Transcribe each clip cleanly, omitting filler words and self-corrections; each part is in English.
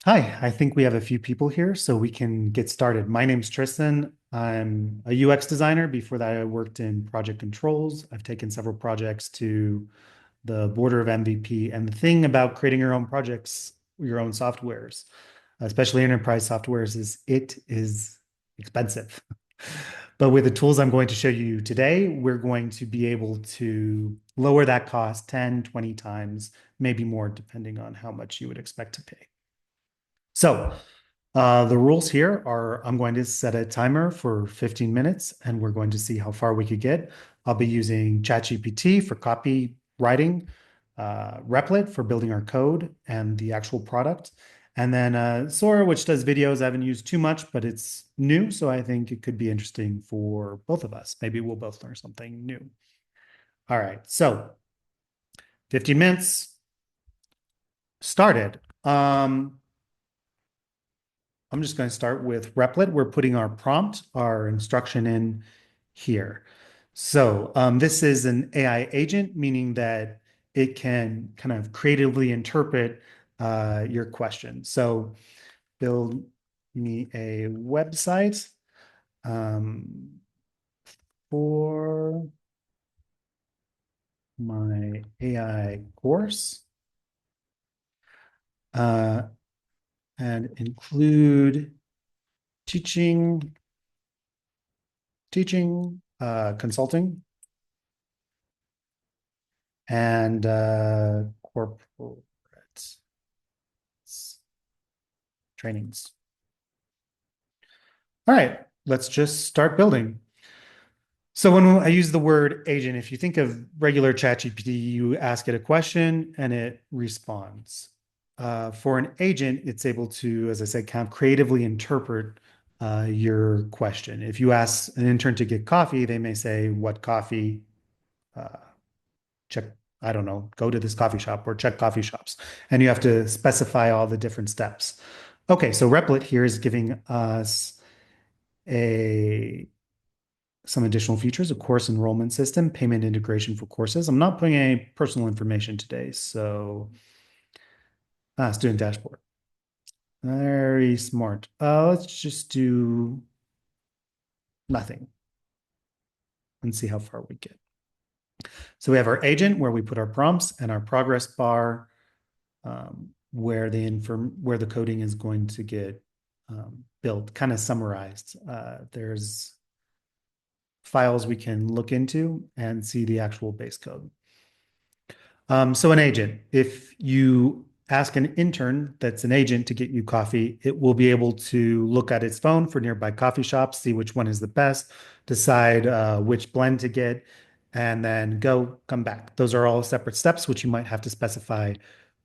Hi, I think we have a few people here, so we can get started. My name's Tristan. I'm a UX designer. Before that, I worked in project controls. I've taken several projects to the border of MVP. And the thing about creating your own projects, your own softwares, especially enterprise softwares, is it is expensive. But with the tools I'm going to show you today, we're going to be able to lower that cost 10, 20 times, maybe more, depending on how much you would expect to pay. So the rules here are I'm going to set a timer for 15 minutes and we're going to see how far we could get. I'll be using ChatGPT for copywriting, Replit for building our code and the actual product. And then Sora, which does videos. I haven't used too much, but it's new. So I think it could be interesting for both of us. Maybe we'll both learn something new. All right. So 15 minutes started. I'm just going to start with Replit. We're putting our prompt, our instruction in here. So this is an AI agent, meaning that it can kind of creatively interpret your question. So build me a website um, for my AI course uh, and include teaching consulting, and corporate trainings. All right, let's just start building. So when I use the word agent, if you think of regular ChatGPT, you ask it a question and it responds. For an agent, it's able to, as I said, kind of creatively interpret your question. If you ask an intern to get coffee, they may say, "What coffee?" Uh, check, I don't know, go to this coffee shop or check coffee shops. And you have to specify all the different steps. Okay, so Replit here is giving us a some additional features, a course enrollment system, payment integration for courses. I'm not putting any personal information today, so student dashboard. Very smart. Let's just do nothing and see how far we get. So we have our agent where we put our prompts and our progress bar where the coding is going to get built, kind of summarized. There's files we can look into and see the actual base code. So an agent, if you ask an intern that's an agent to get you coffee, it will be able to look at its phone for nearby coffee shops, see which one is the best, decide which blend to get, and then come back. Those are all separate steps, which you might have to specify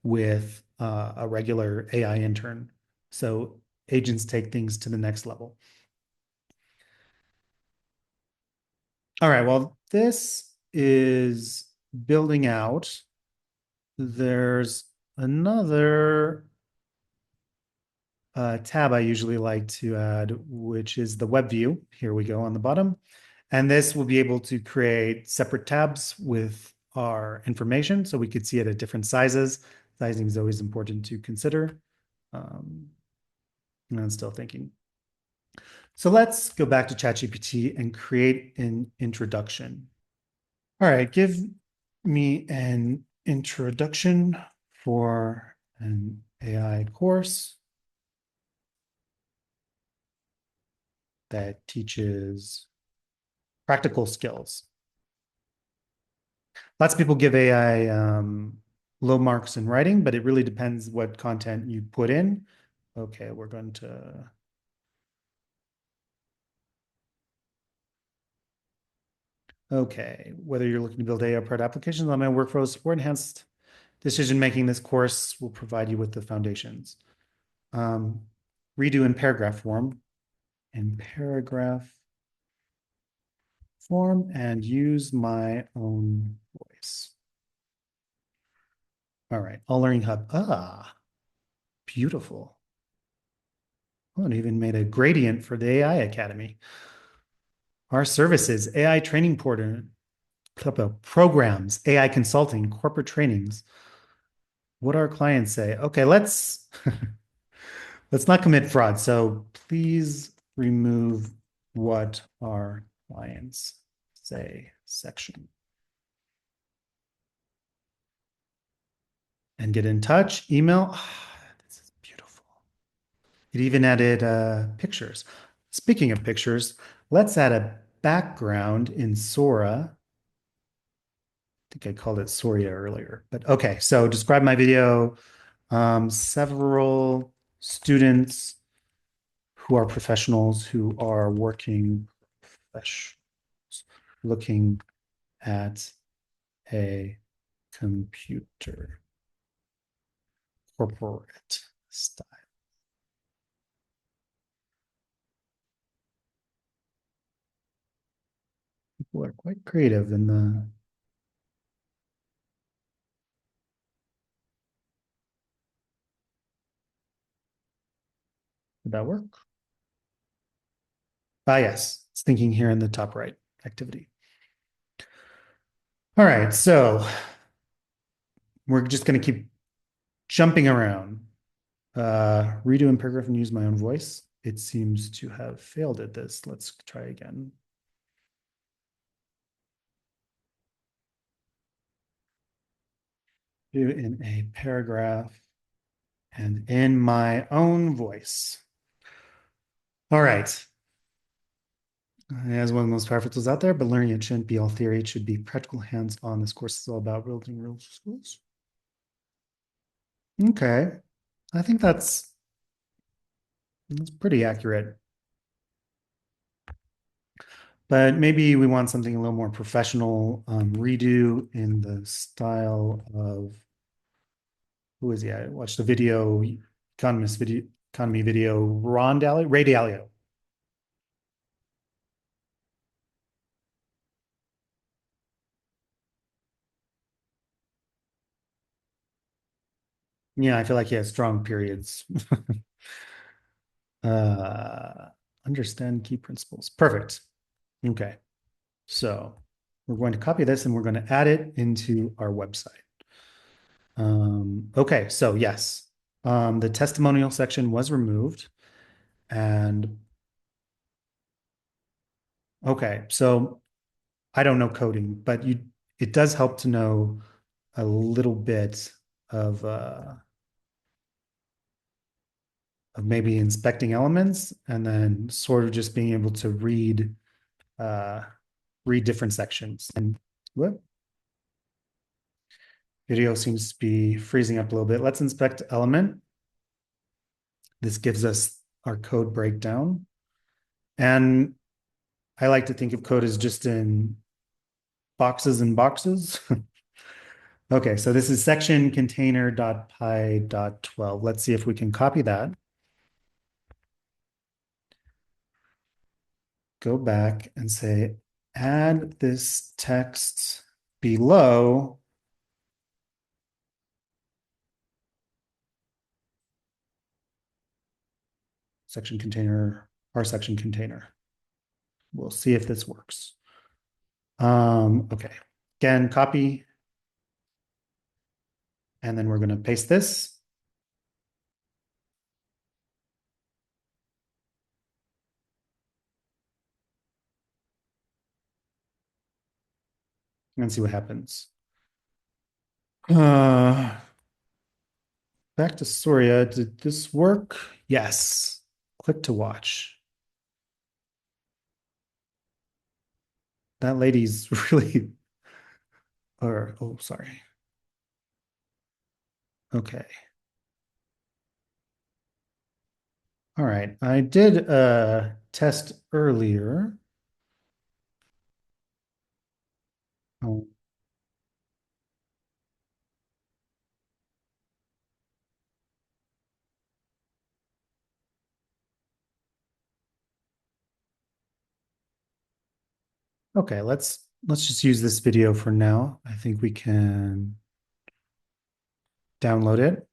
with a regular AI intern. So agents take things to the next level. All right, well, this is building out. There's another tab I usually like to add, which is the web view. Here we go on the bottom. And this will be able to create separate tabs with our information so we could see it at different sizes. Sizing is always important to consider. And I'm still thinking. So let's go back to ChatGPT and create an introduction. All right, give me an introduction for an AI course that teaches practical skills. Lots of people give AI low marks in writing, but it really depends what content you put in. Okay, we're going to. Okay, whether you're looking to build AI-powered applications on my workflows or enhanced decision making, this course will provide you with the foundations. Um, Redo in paragraph form. In paragraph form and use my own voice. All right, All Learning Hub. Ah, beautiful. Oh, it even made a gradient for the AI Academy. Our services, AI training portal, programs, AI consulting, corporate trainings. What our clients say. Okay, let's Let's not commit fraud. So please remove what our clients say section and get in touch. Email. This is beautiful. It even added pictures. Speaking of pictures, let's add a background in Sora. I think I called it Soria earlier, but okay. So describe my video. Several students who are professionals who are working professionals looking at a computer, corporate style. People are quite creative in the. Did that work? Ah, yes. It's thinking here in the top right activity. All right. So we're just going to keep jumping around. Redo in paragraph and use my own voice. It seems to have failed at this. Let's try again. Do in a paragraph and in my own voice. All right. As one of the most powerful tools out there, but learning it shouldn't be all theory. It should be practical, hands-on. This course is all about building real skills. Okay. I think that's pretty accurate. But maybe we want something a little more professional. Redo in the style of who is he? I watched the video, economy video, Ray Dalio. Yeah, I feel like he has strong periods. uh, understand key principles. Perfect. Okay. So we're going to copy this and we're going to add it into our website. Okay, so yes, the testimonial section was removed. And okay, so I don't know coding, but it does help to know a little bit of maybe inspecting elements and then sort of just being able to uh, read different sections. And what video seems to be freezing up a little bit. Let's inspect element. This gives us our code breakdown. And I like to think of code as just in boxes and boxes. Okay, so this is section container.py.12. Let's see if we can copy that. Go back and say, add this text below section container, our section container. We'll see if this works. Okay, again, copy. And then we're going to paste this. And see what happens. Back to Soria. Did this work? Yes. Click to watch. That lady's really, or, oh, sorry. Okay. All right. I did a test earlier. Oh, okay, let's just use this video for now. I think we can download it.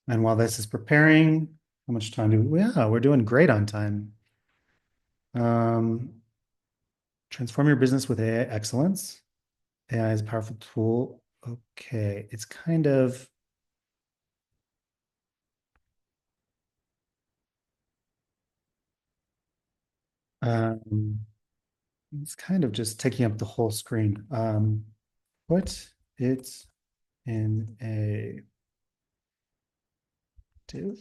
And while this is preparing, how much time do we, yeah, we're doing great on time. Transform your business with AI excellence. AI is a powerful tool Okay, it's kind of um it's kind of just taking up the whole screen. Put it in a div.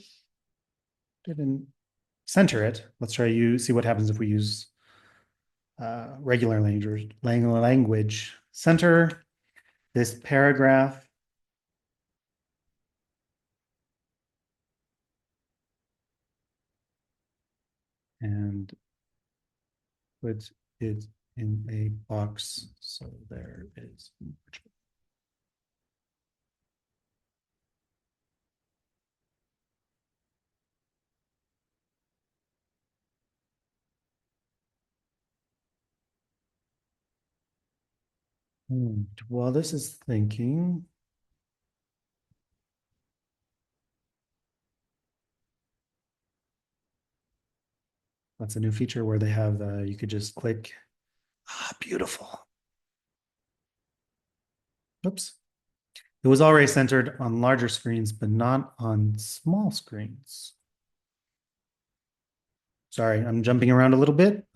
Didn't center it. Let's try you see what happens if we use regular language. Center this paragraph and put it in a box. So there is. While this is thinking, that's a new feature where they have you could just click. Ah, beautiful. Oops. It was already centered on larger screens, but not on small screens. Sorry, I'm jumping around a little bit.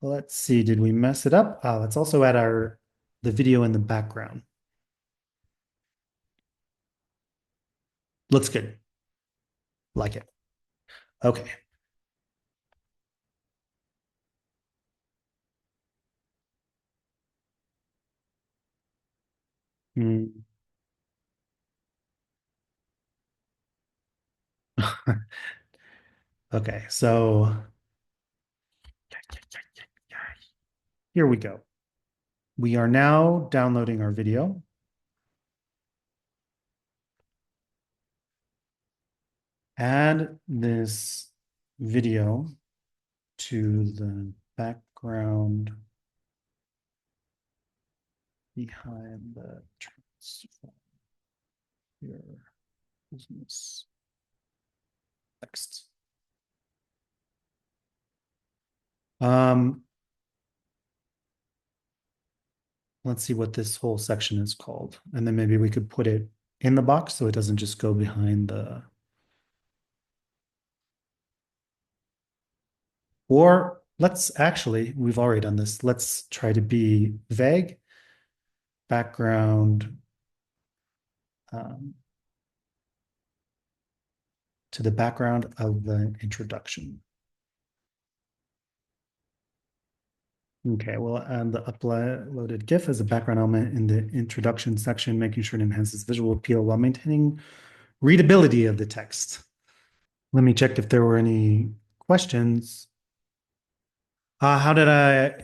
Let's see, did we mess it up? Let's also add the video in the background. Looks good. Like it. Okay. Mm. Okay, so here we go. We are now downloading our video. Add this video to the background behind the transform your business text. Um, let's see what this whole section is called. And then maybe we could put it in the box so it doesn't just go behind the, or let's actually, we've already done this. Let's try to be vague. Background um, to the background of the introduction. Okay, well, and the uploaded GIF as a background element in the introduction section, making sure it enhances visual appeal while maintaining readability of the text. Let me check if there were any questions. How did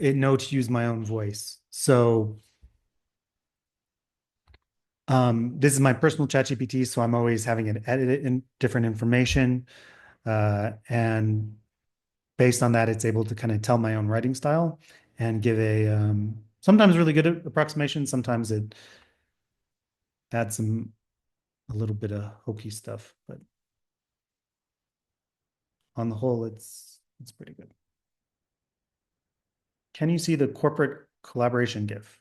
it know to use my own voice? So this is my personal ChatGPT, so I'm always having it edit in different information. And based on that, it's able to kind of tell my own writing style and give a sometimes really good approximation. Sometimes it adds a little bit of hokey stuff, but on the whole, it's pretty good. Can you see the corporate collaboration GIF?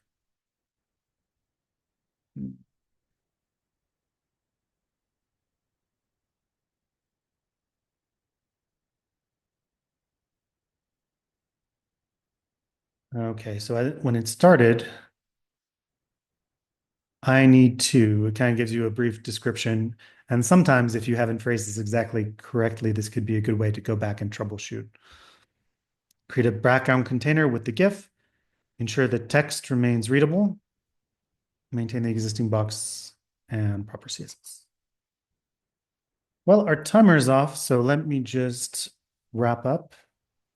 Okay, so when it started, it kind of gives you a brief description. And sometimes if you haven't phrased this exactly correctly, this could be a good way to go back and troubleshoot. Create a background container with the GIF, ensure the text remains readable, maintain the existing box and proper CSS. Well, our timer is off, so let me just wrap up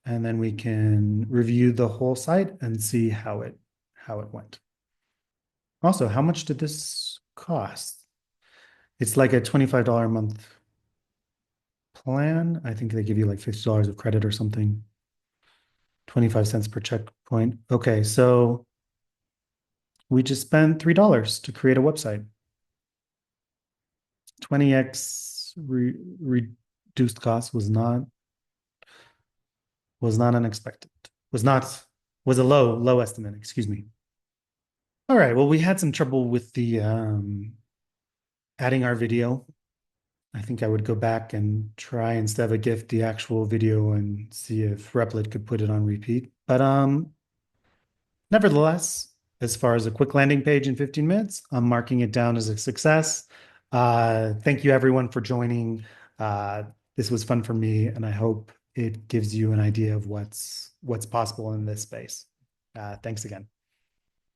and then we can review the whole site and see how it went. Also, how much did this cost? It's like a $25 a month plan. I think they give you like $50 of credit or something. 25 cents per checkpoint. Okay, so we just spent $3 to create a website. 20x reduced cost was not unexpected. Was not was a low estimate, excuse me. All right. Well, we had some trouble with the adding our video. I think I would go back and try instead of a GIF, the actual video and see if Replit could put it on repeat. But nevertheless, as far as a quick landing page in 15 minutes, I'm marking it down as a success. Thank you everyone for joining. Uh, this was fun for me, and I hope it gives you an idea of what's possible in this space. Thanks again.